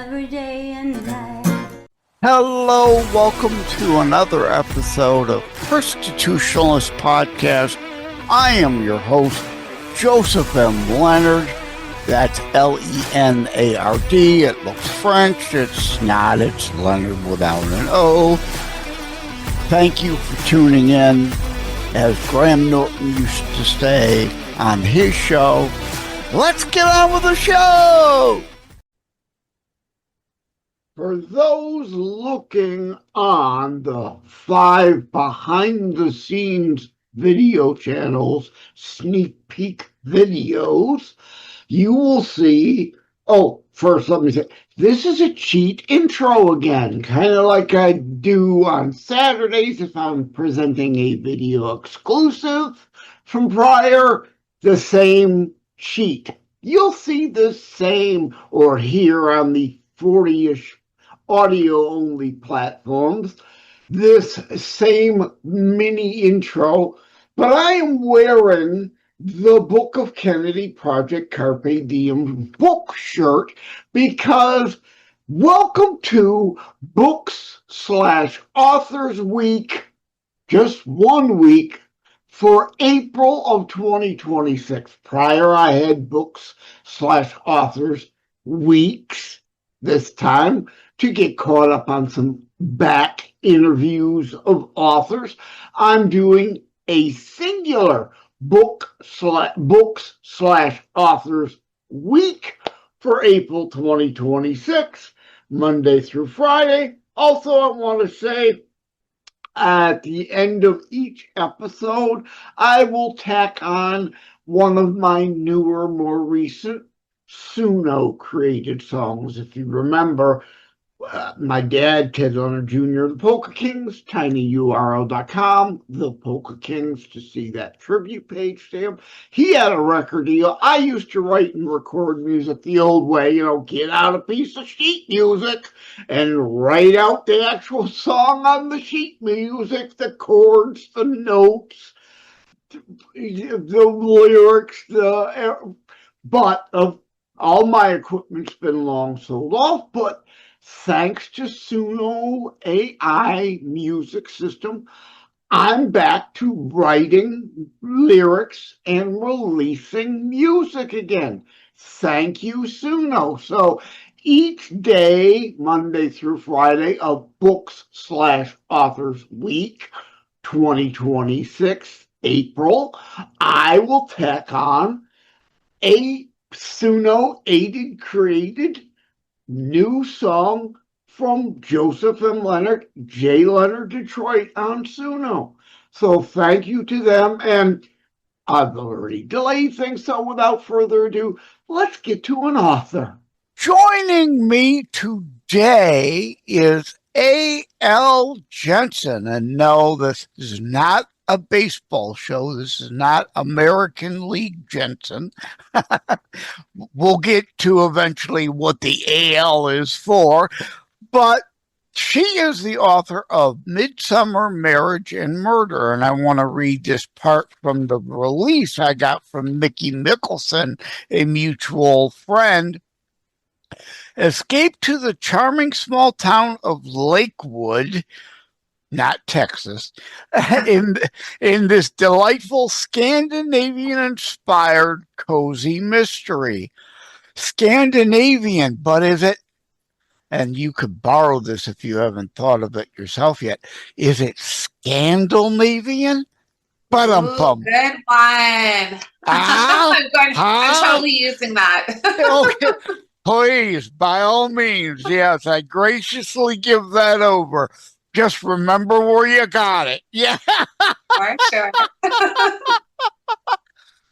every day and night. Hello, welcome to another episode of Constitutionalist Podcast. I am your host, Joseph M. Leonard. That's L-E-N-A-R-D. It looks French. It's not. It's Leonard without an O. Thank you for tuning in. As Graham Norton used to say on his show, let's get on with the show! For those looking on the 5 behind-the-scenes video channels, sneak peek videos, you will see, first let me say, this is a cheat intro again, kind of like I do on Saturdays if I'm presenting a video exclusive from prior, the same cheat. You'll see the same or hear on the 40-ish audio-only platforms, this same mini intro, but I am wearing the Book of Kennedy Project Carpe Diem book shirt because welcome to Books/Authors Week, just 1 week, for April of 2026. Prior, I had Books/Authors Weeks this time to get caught up on some back interviews of authors. I'm doing a singular Books/Authors Week for April 2026, Monday through Friday. Also, I want to say at the end of each episode, I will tack on one of my newer, more recent Suno created songs. If you remember, my dad, Ted Leonard Jr., the Polka Kings, tinyurl.com, the Polka Kings, to see that tribute page to him. He had a record deal. I used to write and record music the old way, get out a piece of sheet music and write out the actual song on the sheet music, the chords, the notes, the lyrics, but all my equipment's been long sold off, but thanks to Suno AI music system, I'm back to writing lyrics and releasing music again. Thank you, Suno. So each day, Monday through Friday of Books/Authors Week 2026, April, I will tack on a Suno-aided, created new song from Joseph M. Leonard, J. Leonard Detroit on Suno. So thank you to them, and I've already delayed things, so without further ado, let's get to an author. Joining me today is A.L. Jensen, and no, this is not a baseball show. This is not American League Jensen. We'll get to eventually what the AL is for, but she is the author of Midsummer Marriage and Murder, and I want to read this part from the release I got from Mickey Mickelson, a mutual friend. Escape to the charming small town of Lakewood, not Texas, in this delightful Scandinavian-inspired cozy mystery. Scandinavian, but is it, and you could borrow this if you haven't thought of it yourself yet, is it SCANDALnavian? Good one. I'm totally using that. Okay. Please, by all means, yes, I graciously give that over. Just remember where you got it. Yeah. Sure.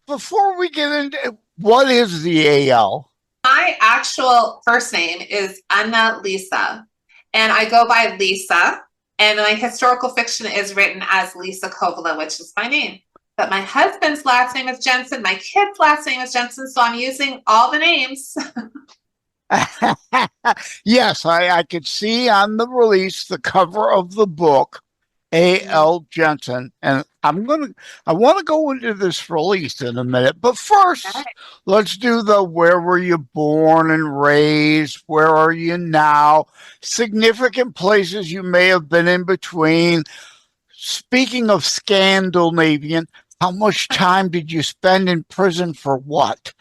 Before we get into what is the AL? My actual first name is Anna Lisa, and I go by Lisa, and my historical fiction is written as Lisa Kovala, which is my name. But my husband's last name is Jensen. My kid's last name is Jensen, so I'm using all the names. Yes, I could see on the release, the cover of the book, A.L. Jensen. And I want to go into this release in a minute. But first, let's do the where were you born and raised? Where are you now? Significant places you may have been in between. Speaking of SCANDALnavian, how much time did you spend in prison for what?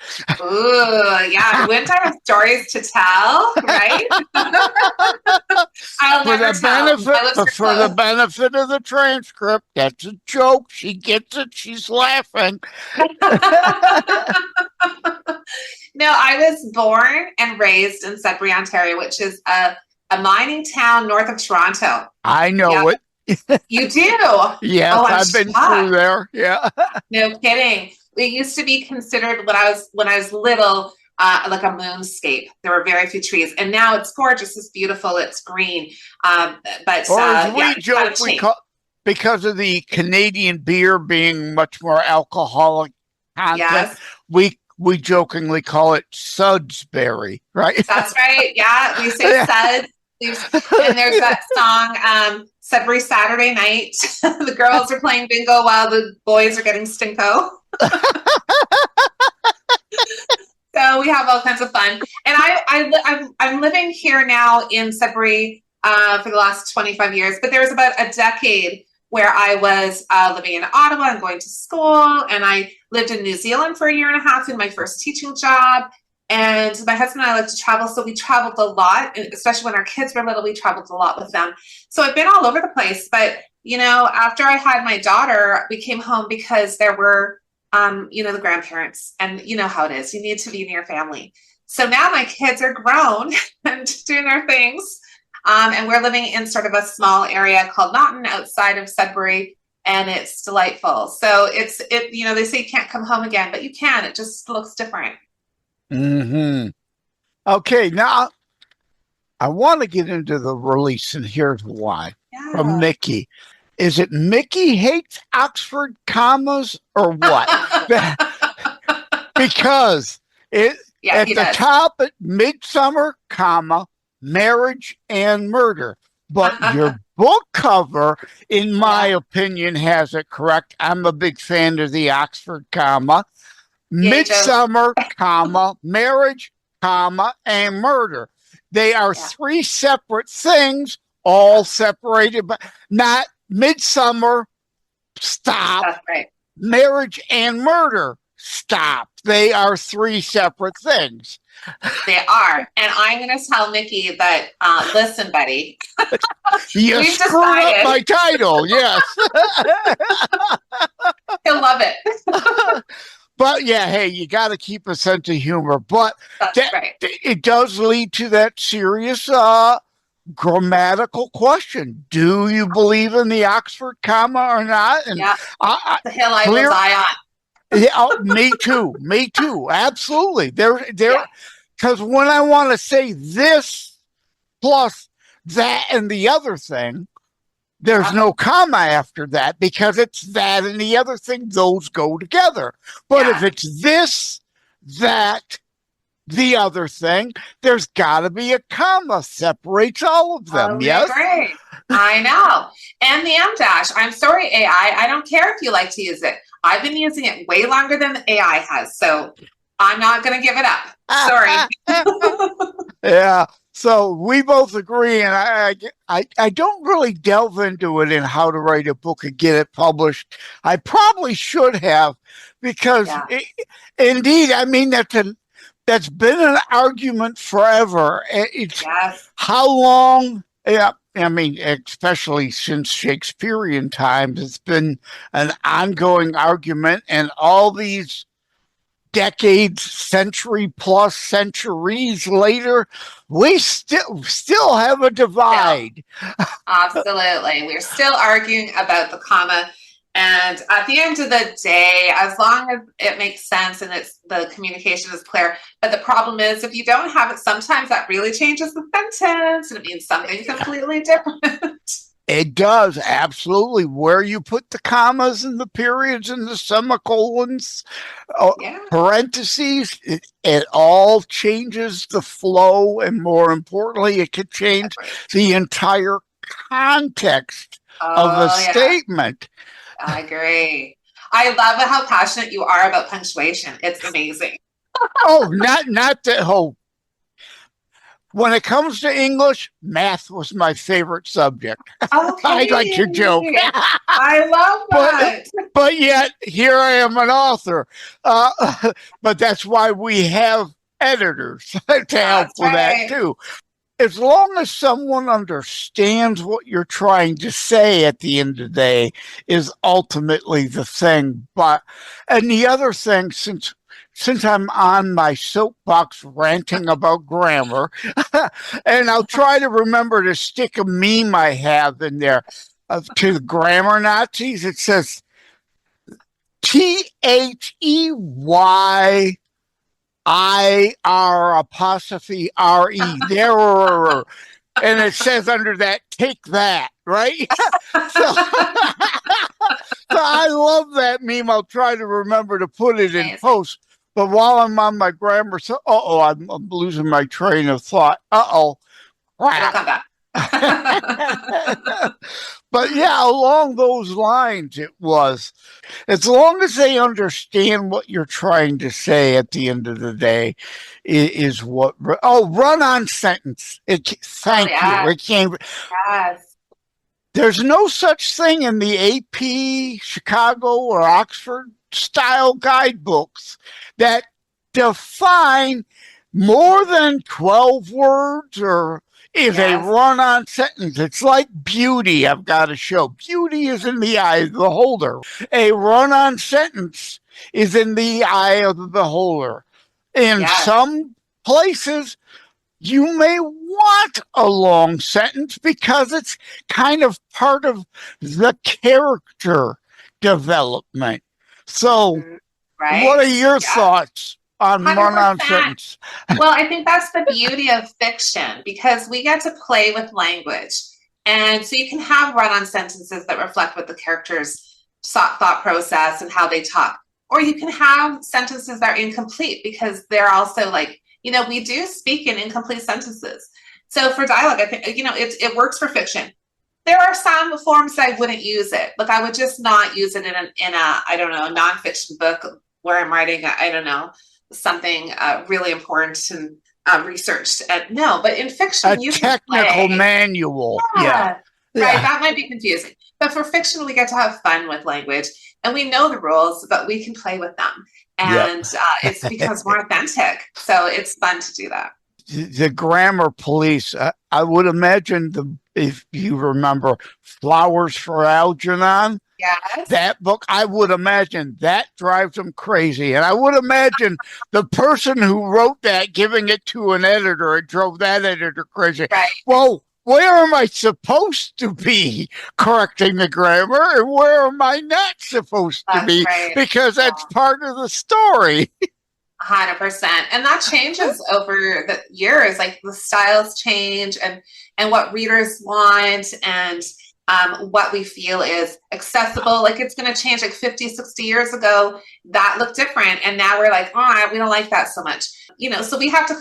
Ooh, yeah. Wouldn't I have stories to tell, right? I'll never tell. For the benefit of the transcript, that's a joke. She gets it. She's laughing. No, I was born and raised in Sudbury, Ontario, which is a mining town north of Toronto. I know it. You do? Yes, I've been through there. Yeah. No kidding. It used to be considered when I was little, like a moonscape. There were very few trees, and now it's gorgeous. It's beautiful. It's green. But or as we joke, because of the Canadian beer being much more alcoholic content, we jokingly call it Sudsbury, right? That's right. Yeah, we say Suds. And there's that song, Sudbury Saturday Night. The girls are playing bingo while the boys are getting stinko. So we have all kinds of fun. And I'm living here now in Sudbury for the last 25 years, but there was about a decade where I was living in Ottawa and going to school, and I lived in New Zealand for a year and a half in my first teaching job. And my husband and I like to travel, so we traveled a lot, especially when our kids were little, we traveled a lot with them. So I've been all over the place. But, after I had my daughter, we came home because there were, the grandparents. And you know how it is. You need to be near family. So now my kids are grown and doing their things. And we're living in sort of a small area called Naughton outside of Sudbury. And it's delightful. So they say you can't come home again, but you can. It just looks different. Mm-hmm. Okay, now I want to get into the release, and here's why. Yeah. From Mickey. Is it Mickey hates Oxford commas or what? Because at the top, Midsummer, Marriage and Murder. But your book cover, in my opinion, has it correct. I'm a big fan of the Oxford comma. Midsummer, Marriage, and Murder. They are three separate things, all separated, but not Midsummer, stop. That's right. Marriage and Murder, stop. They are three separate things. They are. And I'm going to tell Mickey that, listen, buddy. You screwed up my title, yes. He'll love it. But yeah, hey, you got to keep a sense of humor. But right. It does lead to that serious grammatical question. Do you believe in the Oxford comma or not? And the hill I will die on. Yeah, me too. Absolutely. Because when I want to say this plus that and the other thing, there's no comma after that because it's that and the other thing, those go together. But if it's this, that, the other thing, there's got to be a comma, separates all of them. Yes? Great. I know. And the M dash. I'm sorry, AI. I don't care if you like to use it. I've been using it way longer than the AI has. So I'm not going to give it up. Sorry. Yeah. So we both agree, and I don't really delve into it in how to write a book and get it published. I probably should have, because indeed, I mean, that's been an argument forever. It's how long, I mean, especially since Shakespearean times, it's been an ongoing argument, and all these decades, centuries later, we still have a divide. Absolutely. We're still arguing about the comma. And at the end of the day, as long as it makes sense and the communication is clear. But the problem is, if you don't have it, sometimes that really changes the sentence and it means something completely different. It does, absolutely. Where you put the commas and the periods and the semicolons, parentheses, it all changes the flow. And more importantly, it could change the entire context of a yeah. statement. I agree. I love how passionate you are about punctuation. It's amazing. Oh, not that whole. When it comes to English, math was my favorite subject. Okay. I like to joke. I love that. But yet, here I am an author. But that's why we have editors to help with that, too. As long as someone understands what you're trying to say at the end of the day is ultimately the thing. And the other thing, since I'm on my soapbox ranting about grammar, and I'll try to remember to stick a meme I have in there to the grammar Nazis. It says THEYIR apostrophe RE. There, and it says under that, take that, right? So I love that meme. I'll try to remember to put it in post. But while I'm on my grammar, I'm losing my train of thought. It'll come back. But yeah, along those lines, it was. As long as they understand what you're trying to say at the end of the day, is what. Run-on sentence. Thank you. It came. Yes. There's no such thing in the AP, Chicago, or Oxford style guidebooks that define more than 12 words or is a run-on sentence. It's like beauty, I've got to show. Beauty is in the eye of the beholder. A run-on sentence is in the eye of the beholder. In some places, you may want a long sentence because it's kind of part of the character development. So, what are your thoughts on run-on sentence? Well, I think that's the beauty of fiction because we get to play with language. And so you can have run-on sentences that reflect what the characters' thought process and how they talk. Or you can have sentences that are incomplete because they're also like, we do speak in incomplete sentences. So for dialogue, I think, it works for fiction. There are some forms that I wouldn't use it. Like I would just not use it in a I don't know, a nonfiction book where I'm writing, something really important and researched. No, but in fiction, you technical manual. Yeah. Right. That might be confusing. But for fiction, we get to have fun with language and we know the rules, but we can play with them. And it becomes more authentic. So it's fun to do that. The grammar police, I would imagine if you remember Flowers for Algernon, that book, I would imagine that drives them crazy. And I would imagine the person who wrote that giving it to an editor, it drove that editor crazy. Right. Well, where am I supposed to be correcting the grammar and where am I not supposed to be? Right. Because that's part of the story. 100%. And that changes over the years. Like the styles change and what readers want and what we feel is accessible. Like it's going to change. Like 50, 60 years ago, that looked different. And now we're like, we don't like that so much. So we have to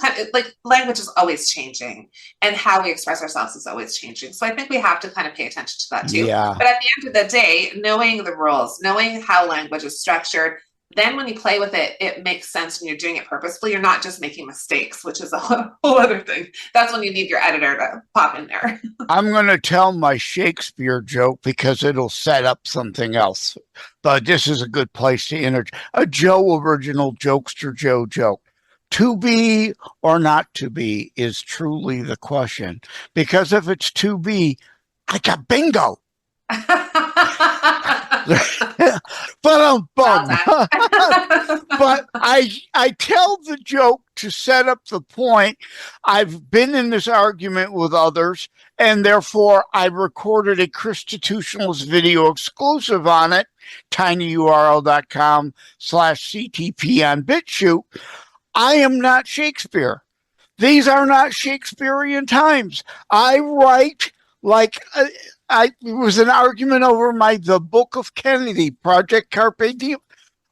language is always changing and how we express ourselves is always changing. So I think we have to kind of pay attention to that too. Yeah. But at the end of the day, knowing the rules, knowing how language is structured, then when you play with it, it makes sense when you're doing it purposefully. You're not just making mistakes, which is a whole other thing. That's when you need your editor to pop in there. I'm going to tell my Shakespeare joke because it'll set up something else. But this is a good place to enter. A Joe original jokester Joe joke. To be or not to be is truly the question. Because if it's to be, I got bingo. But I tell the joke to set up the point. I've been in this argument with others, and therefore I recorded a Constitutionalist video exclusive on it, tinyurl.com/CTP on BitChute. I am not Shakespeare. These are not Shakespearean times. I write like it was an argument over the Book of Kennedy, Project Carpe Diem.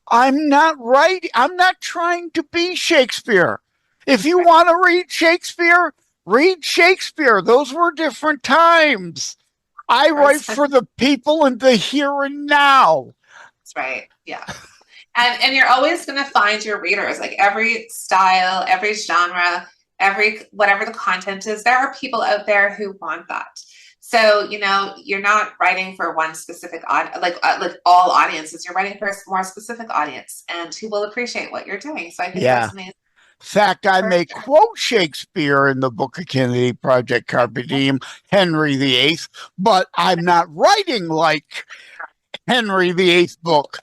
I'm not trying to be Shakespeare. If you want to read Shakespeare, read Shakespeare. Those were different times. I write for the people in the here and now. That's right. Yeah. And you're always going to find your readers, like every style, every genre, whatever the content is, there are people out there who want that. So, you're not writing for one specific like all audiences. You're writing for a more specific audience and who will appreciate what you're doing. So I think that's amazing. In fact, I may quote Shakespeare in the book of Kennedy Project Carpe Diem, Henry VIII, but I'm not writing like Henry VIII book.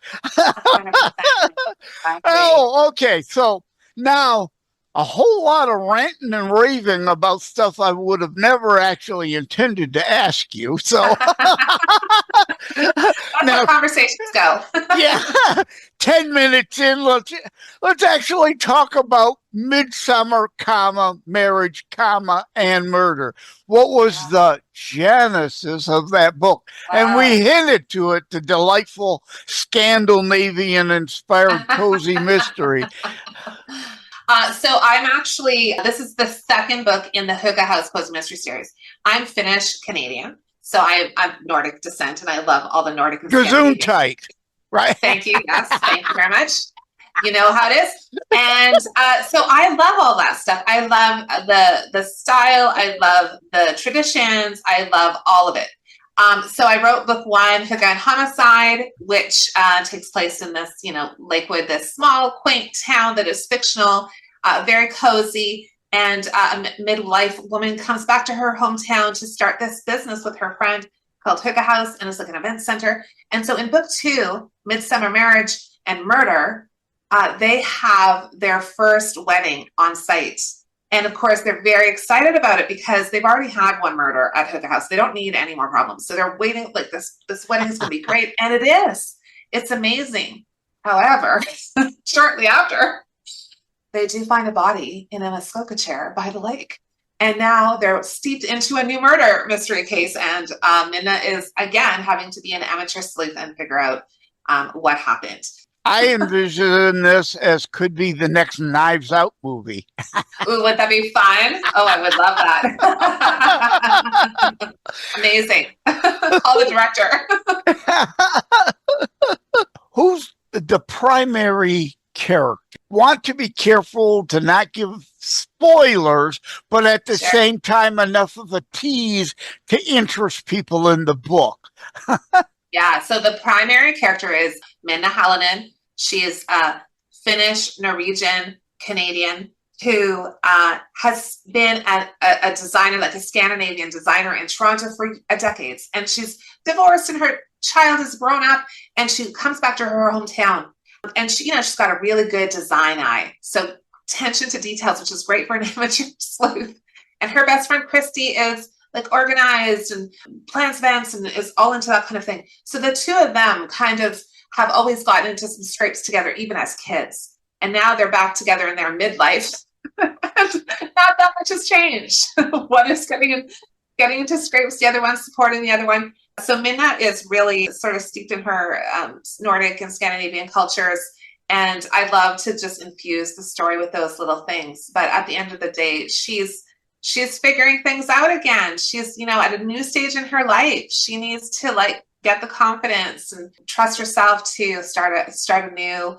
Oh, okay. So now a whole lot of ranting and raving about stuff I would have never actually intended to ask you. So that's how conversations go. Yeah, 10 minutes in, let's actually talk about Midsummer, Marriage, and Murder. What was the genesis of that book? And we hinted to it, the delightful SCANDALnavian inspired cozy mystery. So this is the second book in the Hygge House Cozy Mystery series. I'm Finnish Canadian, so I'm Nordic descent, and I love all the Nordic and Gesundheit, right? Thank you. Yes, thank you very much. You know how it is. And so I love all that stuff. I love the style. I love the traditions. I love all of it. So I wrote book one, Hygge and Homicide, which takes place in this, Lakewood, this small, quaint town that is fictional, very cozy. And a midlife woman comes back to her hometown to start this business with her friend called Hygge House, and it's like an event center. And so in book two, Midsummer Marriage and Murder, they have their first wedding on site. And of course, they're very excited about it because they've already had one murder at Hygge House. They don't need any more problems. So they're waiting, like this wedding is going to be great. And it is. It's amazing. However, shortly after, they do find a body in a Muskoka chair by the lake. And now they're steeped into a new murder mystery case. And Minna is, again, having to be an amateur sleuth and figure out what happened. I envision this as could be the next Knives Out movie. Ooh, would that be fun? Oh, I would love that. Amazing. Call the director. Who's the primary character? Want to be careful to not give spoilers, but at the same time, enough of a tease to interest people in the book. Yeah, so the primary character is Minna Hallinen. She is a Finnish, Norwegian, Canadian who has been a designer, like a Scandinavian designer in Toronto for decades. And she's divorced and her child is grown up and she comes back to her hometown. And she's got a really good design eye. So attention to details, which is great for an amateur sleuth. And her best friend, Christy, is like organized and plans events and is all into that kind of thing. So the two of them kind of have always gotten into some scrapes together, even as kids. And now they're back together in their midlife. Not that much has changed. One is getting into scrapes, the other one's supporting the other one. So Minna is really sort of steeped in her Nordic and Scandinavian cultures. And I love to just infuse the story with those little things. But at the end of the day, she's figuring things out again. She's, at a new stage in her life. She needs to get the confidence and trust herself to start a new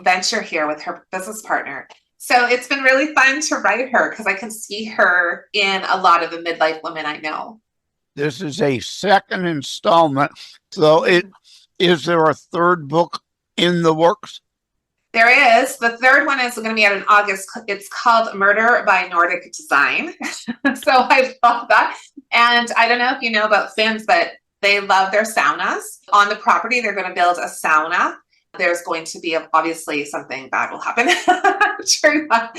venture here with her business partner. So it's been really fun to write her because I can see her in a lot of the midlife women I know. This is a second installment. So is there a third book in the works? There is. The third one is going to be out in August. It's called Murder by Nordic Design. So I love that. And I don't know if you know about Finns, but they love their saunas. On the property, they're going to build a sauna. There's going to be, obviously, something bad will happen during that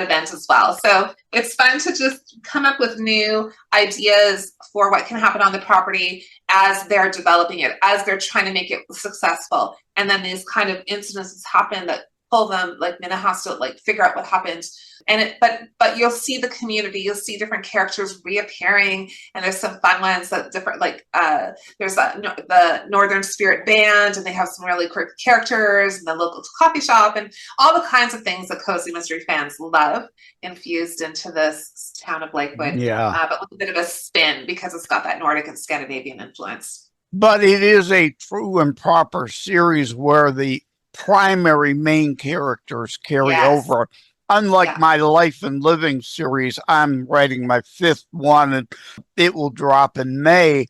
event as well. So it's fun to just come up with new ideas for what can happen on the property as they're developing it, as they're trying to make it successful. And then these kind of incidences happen that pull them, like Minna has to like figure out what happened. And but you'll see the community, you'll see different characters reappearing, and there's some fun ones that different, like there's the Northern Spirit Band, and they have some really quirky characters, and the local coffee shop, and all the kinds of things that cozy mystery fans love infused into this town of Lakewood. Yeah. But with a bit of a spin because it's got that Nordic and Scandinavian influence. But it is a true and proper series where the primary main characters carry over. Unlike my Life and Living series, I'm writing my 5th one, and it will drop in May.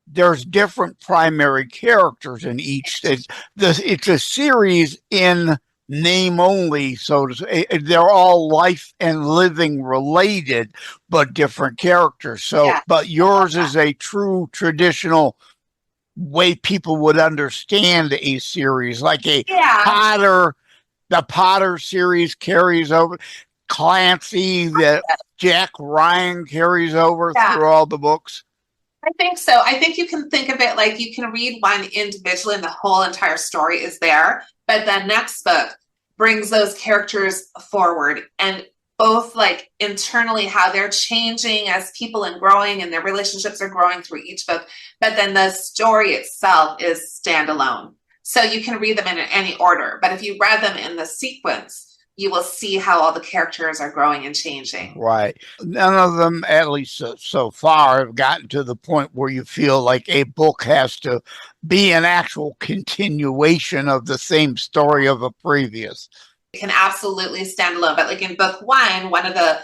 There's different primary characters in each. It's a series in name only, so to say. They're all life and living related, but different characters. So, but yours is a true traditional way people would understand a series, like a Potter. The Potter series carries over. Clancy, the Jack Ryan carries over through all the books. I think so. I think you can think of it like you can read one individually and the whole entire story is there, but the next book brings those characters forward, and both like internally how they're changing as people and growing, and their relationships are growing through each book, but then the story itself is standalone. So you can read them in any order, but if you read them in the sequence, you will see how all the characters are growing and changing. Right. None of them, at least so far, have gotten to the point where you feel like a book has to be an actual continuation of the same story of a previous. It can absolutely stand alone. But like in book 1, one of the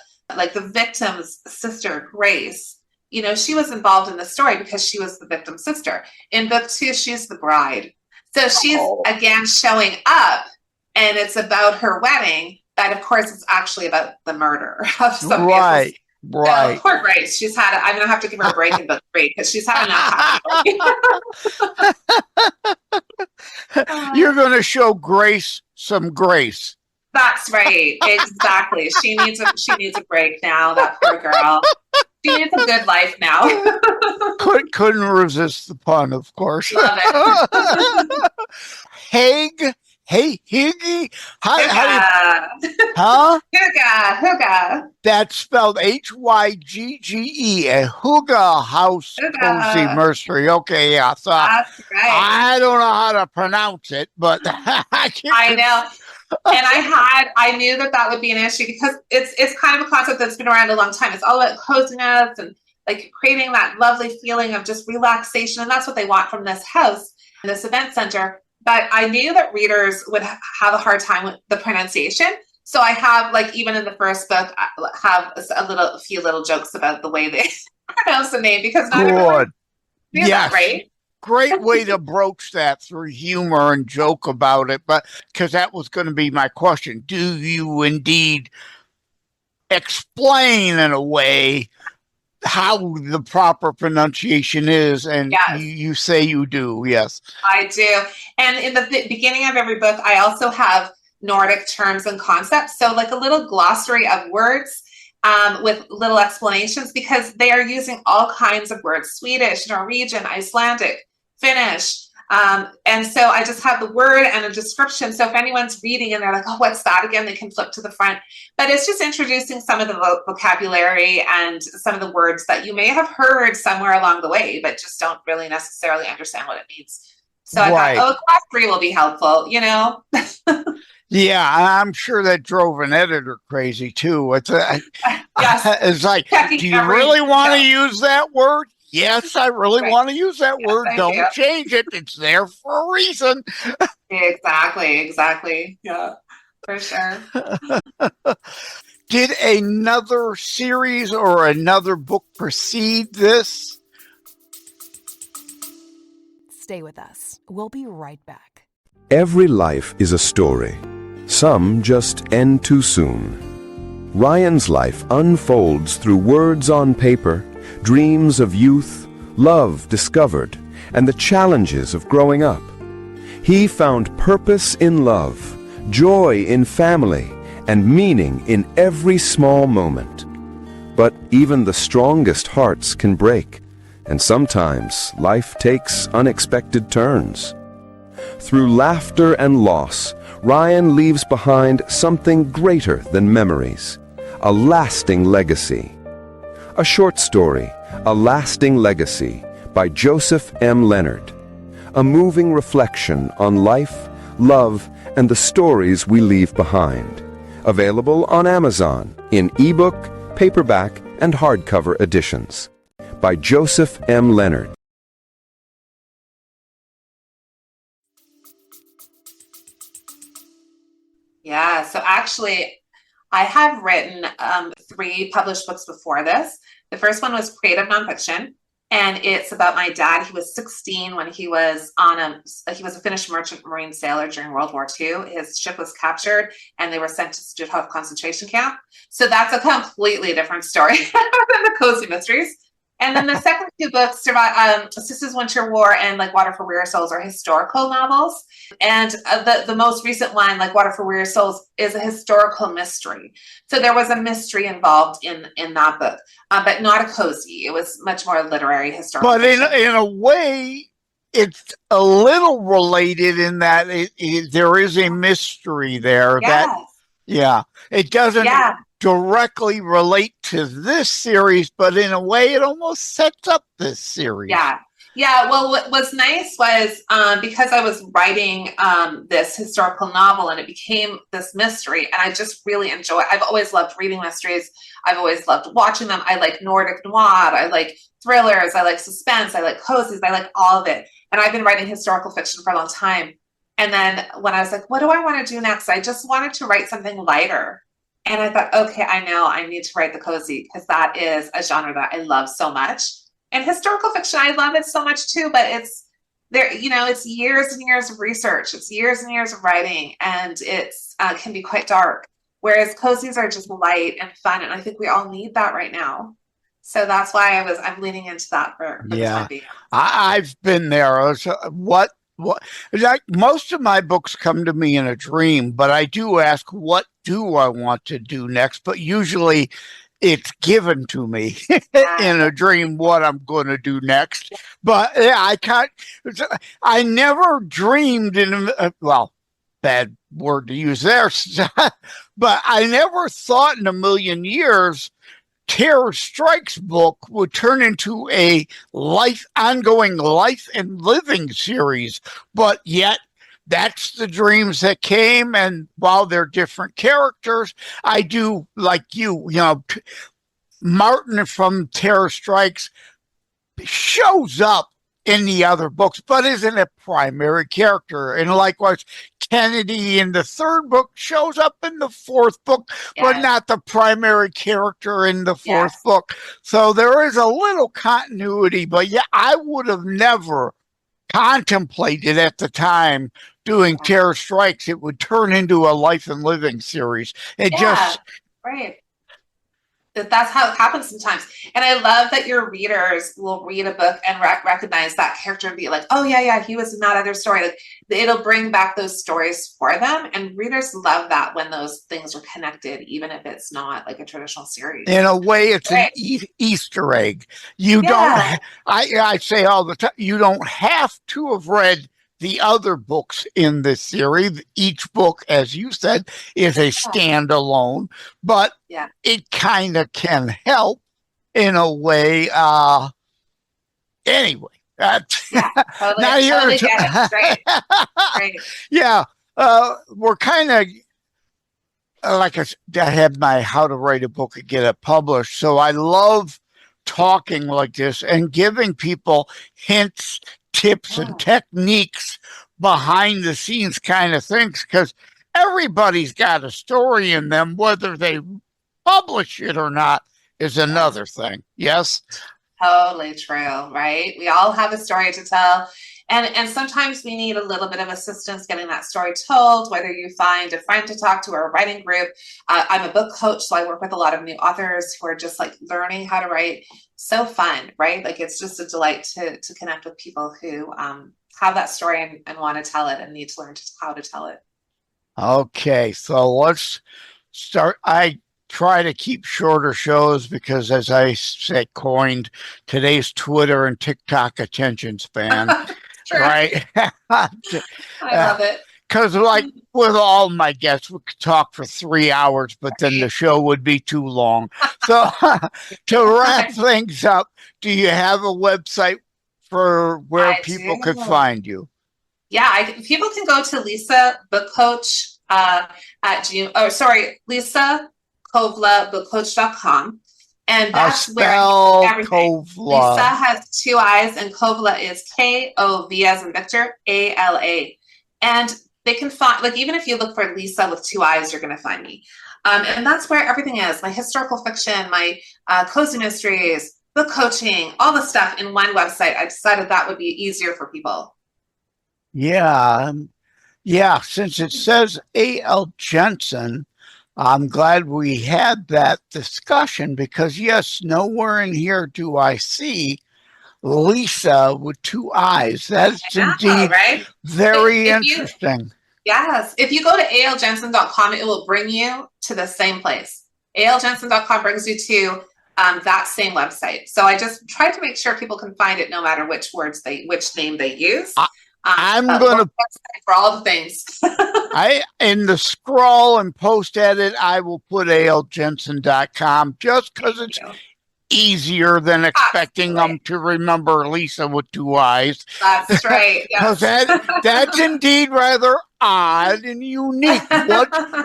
victim's sister, Grace, you know, she was involved in the story because she was the victim's sister. In book 2, she's the bride. So she's again showing up, and it's about her wedding, but of course it's actually about the murder of somebody. Right. So, poor Grace. She's had I'm gonna have to give her a break in book 3 because she's having a You're gonna show Grace some grace. That's right. Exactly. She needs a break now, that poor girl. She needs a good life now. Couldn't resist the pun, of course. Love it. Hygge? Hey, Hygge? Hygge. That's spelled Hygge, a Hygge house cozy mystery. Okay, yeah. So that's right. I don't know how to pronounce it, but I know. And I knew that would be an issue because it's kind of a concept that's been around a long time. It's all about coziness and like creating that lovely feeling of just relaxation. And that's what they want from this house and this event center. But I knew that readers would have a hard time with the pronunciation. So I have, like, even in the first book, I have a few little jokes about the way they pronounce the name because not everyone knew that, right? Great way to broach that through humor and joke about it, but because that was going to be my question. Do you indeed explain in a way how the proper pronunciation is? And you say you do, yes. I do. And in the beginning of every book, I also have Nordic terms and concepts. So like a little glossary of words with little explanations, because they are using all kinds of words: Swedish, Norwegian, Icelandic, Finnish. And so I just have the word and a description. So if anyone's reading and they're like, oh, what's that again? They can flip to the front. But it's just introducing some of the vocabulary and some of the words that you may have heard somewhere along the way, but just don't really necessarily understand what it means. So I thought, class 3 will be helpful, you know? Yeah, I'm sure that drove an editor crazy too. It's like, do you really want to use that word? Yes, I really want to use that word. Don't change it. It's there for a reason. Exactly. Yeah, for sure. Did another series or another book precede this? Stay with us. We'll be right back. Every life is a story. Some just end too soon. Ryan's life unfolds through words on paper, dreams of youth, love discovered, and the challenges of growing up. He found purpose in love, joy in family, and meaning in every small moment. But even the strongest hearts can break, and sometimes life takes unexpected turns. Through laughter and loss, Ryan leaves behind something greater than memories, a lasting legacy. A short story, A Lasting Legacy, by Joseph M. Leonard. A moving reflection on life, love, and the stories we leave behind. Available on Amazon in ebook, paperback, and hardcover editions. By Joseph M. Leonard. Yeah, so actually, I have written 3 published books before this. The first one was creative nonfiction, and it's about my dad. He was 16 when he was he was a Finnish merchant marine sailor during World War II. His ship was captured, and they were sent to Stutthof concentration camp. So that's a completely different story than the cozy mysteries. And then the second 2 books, Sisters Winter War and Like Water for Weary Souls, are historical novels. And the most recent one, Like Water for Weary Souls, is a historical mystery. So there was a mystery involved in that book, but not a cozy. It was much more literary, historical. But in a way, it's a little related in that there is a mystery there. Yes. It doesn't directly relate to this series, but in a way it almost sets up this series. Yeah. Well, what was nice was because I was writing this historical novel and it became this mystery, and I just really enjoy it. I've always loved reading mysteries. I've always loved watching them. I like Nordic noir. I like thrillers. I like suspense. I like cozies. I like all of it. And I've been writing historical fiction for a long time. And then when I was like, what do I want to do next? I just wanted to write something lighter. And I thought, okay, I know I need to write the cozy, because that is a genre that I love so much. And historical fiction, I love it so much too, but it's there, it's years and years of research. It's years and years of writing, and it's can be quite dark. Whereas cozies are just light and fun. And I think we all need that right now. So that's why I'm leaning into that for the time being. I've been there. What like most of my books come to me in a dream, but I do ask, what do I want to do next? But usually it's given to me in a dream what I'm going to do next. But I never dreamed bad word to use there, but I never thought in a million years Terror Strikes book would turn into a ongoing life and living series. But yet that's the dreams that came. And while they're different characters, I do, like Martin from Terror Strikes shows up in the other books, but isn't a primary character. And likewise, Kennedy in the 3rd book shows up in the 4th book, but not the primary character in the 4th book. So there is a little continuity, but I would have never contemplated at the time doing Terror Strikes. It would turn into a life and living series. Right. That's how it happens sometimes. And I love that your readers will read a book and recognize that character and be like, oh, yeah, he was in that other story. Like, it'll bring back those stories for them. And readers love that when those things are connected, even if it's not like a traditional series. In a way, it's an Easter egg. You don't, I say all the time, you don't have to have read the other books in this series. Each book, as you said, is a standalone, but it kind of can help in a way. Anyway, totally get it. Great. Yeah, we're kind of like I had my How to Write a Book and Get It Published, so I love talking like this and giving people hints, tips, and techniques behind the scenes kind of things, because everybody's got a story in them. Whether they publish it or not is another thing. Yes? Totally true, right? We all have a story to tell. And sometimes we need a little bit of assistance getting that story told, whether you find a friend to talk to or a writing group. I'm a book coach, so I work with a lot of new authors who are just like learning how to write. So fun, right? Like, it's just a delight to connect with people who have that story and want to tell it and need to learn how to tell it. Okay, so let's start. I try to keep shorter shows because, as I say, coined today's Twitter and TikTok attention span. Sure. Right. I love it. Because, like with all my guests, we could talk for 3 hours, but then the show would be too long. So, to wrap things up, do you have a website for where people could find you? Yeah, people can go to Lisa Book Coach Lisa Kovla bookcoach.com. And that's where everything. Lisa has 2 I's and Kovla is K-O-V as in Victor, A-L-A. And they can find, like, even if you look for Lisa with 2 I's, you're going to find me. And that's where everything is. My historical fiction, my cozy mysteries, book coaching, all the stuff in one website. I decided that would be easier for people. Yeah. Since it says A.L. Jensen, I'm glad we had that discussion because, yes, nowhere in here do I see Lisa with 2 I's. That's indeed very interesting. Yes. If you go to aljensen.com, it will bring you to the same place. aljensen.com brings you to that same website. So I just try to make sure people can find it no matter which name they use. I'm going to for all the things. In the scroll and post edit, I will put aljensen.com just because it's easier than expecting them to remember Lisa with 2 I's. That's right. Because that's indeed rather odd and unique.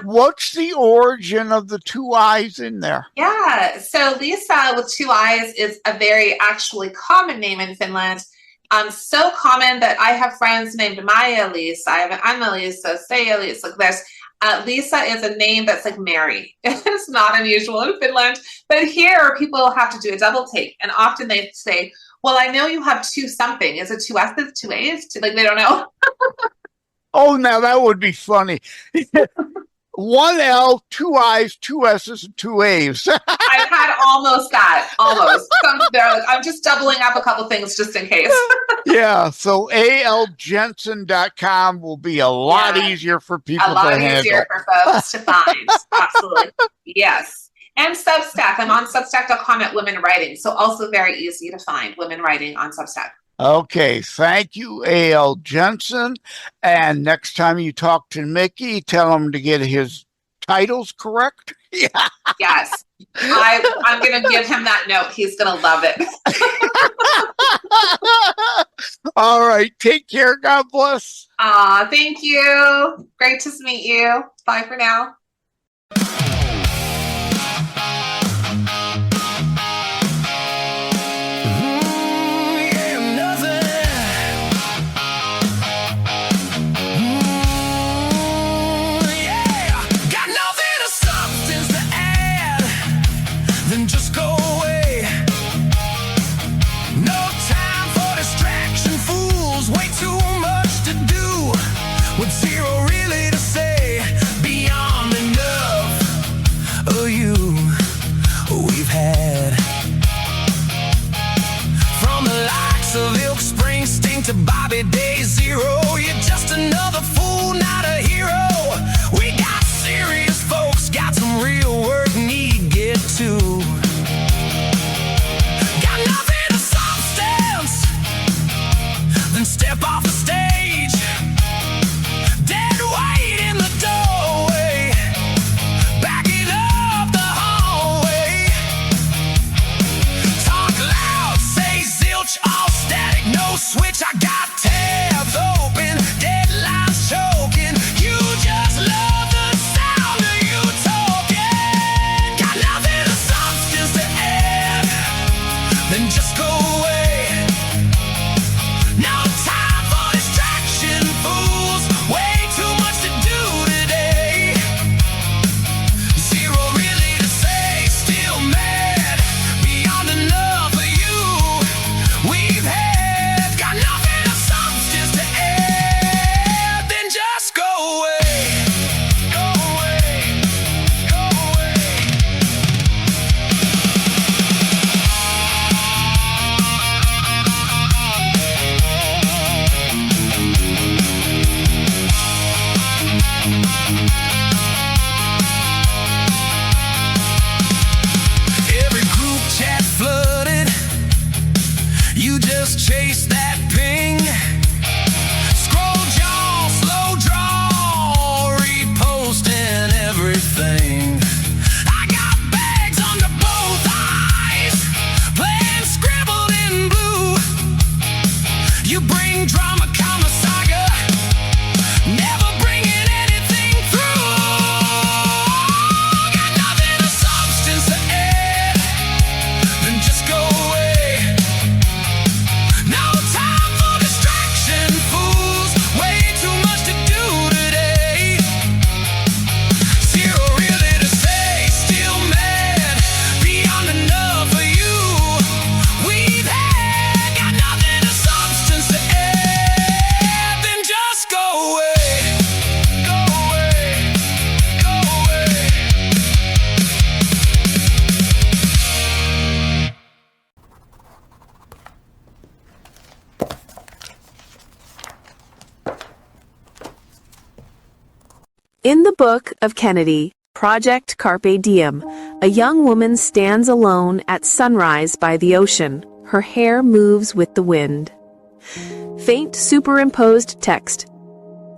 What's the origin of the 2 I's in there? Yeah, so Lisa with 2 I's is a very actually common name in Finland. So common that I have friends named Maija-Lisa, I have Anna-Lisa, Seija-Lisa, like this. Lisa is a name that's like Mary. It's not unusual in Finland, but here people have to do a double take, and often they say, well, I know you have 2 something. Is it 2 S's, 2 A's? Like, they don't know. Oh, now that would be funny. 1 L, 2 I's, 2 S's, and 2 A's. I've had almost that. Almost. They're like, I'm just doubling up a couple things just in case. Yeah, so aljensen.com will be a lot easier for people to handle. A lot easier for folks to find. Absolutely. Yes. And Substack. I'm on Substack.com at Women Writing. So also very easy to find Women Writing on Substack. Okay, thank you, A.L. Jensen. And next time you talk to Mickey, tell him to get his titles correct. Yeah. Yes. I'm going to give him that note. He's going to love it. All right. Take care. God bless. Thank you. Great to meet you. Bye for now. To Bobby Day Zero, you're just another fool, not a hero. We got serious folks, got some real work need get to. Got nothing of substance, then step off the stage. Dead weight in the doorway, backing up the hallway. Talk loud, say zilch, all static, no switch. I got tabs open, deadlines choking. You just love the sound of you talking. Got nothing of substance to add, then just go away. No time for distraction, fools. Way too much to do today. Zero really to say, still mad. Beyond enough for you. We've had nothing of substance to add, then just go away. Go away. Go away. Every group chat flooded. You just chase that ping. Scroll jaw, slow draw. In the Book of Kennedy, Project Carpe Diem, a young woman stands alone at sunrise by the ocean. Her hair moves with the wind. Faint superimposed text.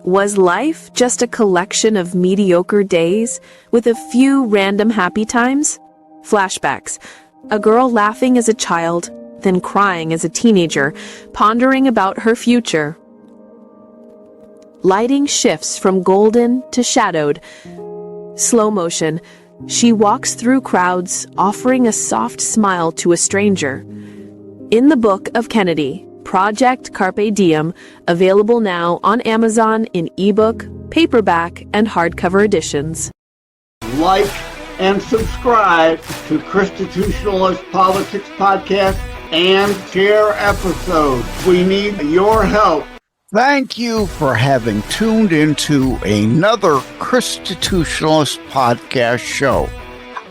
Was life just a collection of mediocre days with a few random happy times? Flashbacks. A girl laughing as a child, then crying as a teenager, pondering about her future. Lighting shifts from golden to shadowed. Slow motion. She walks through crowds, offering a soft smile to a stranger. In the Book of Kennedy, Project Carpe Diem, available now on Amazon in ebook, paperback, and hardcover editions. Like and subscribe to Constitutionalist Politics Podcast and share episodes. We need your help. Thank you for having tuned into another Constitutionalist podcast show.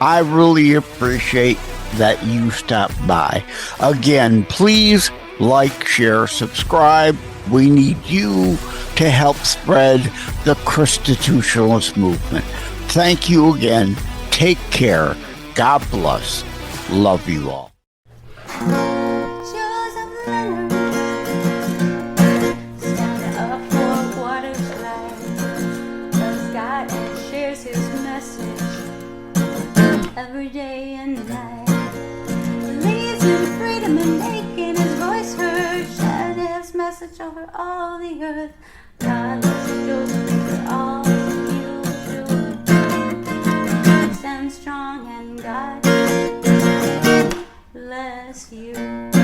I really appreciate that you stopped by. Again, please like, share, subscribe. We need you to help spread the Constitutionalist movement. Thank you again. Take care. God bless. Love you all. Every day and night, he leads in freedom and making his voice heard. Shout his message over all the earth. God loves you, Joseph, for all you do. Stand strong and God bless you.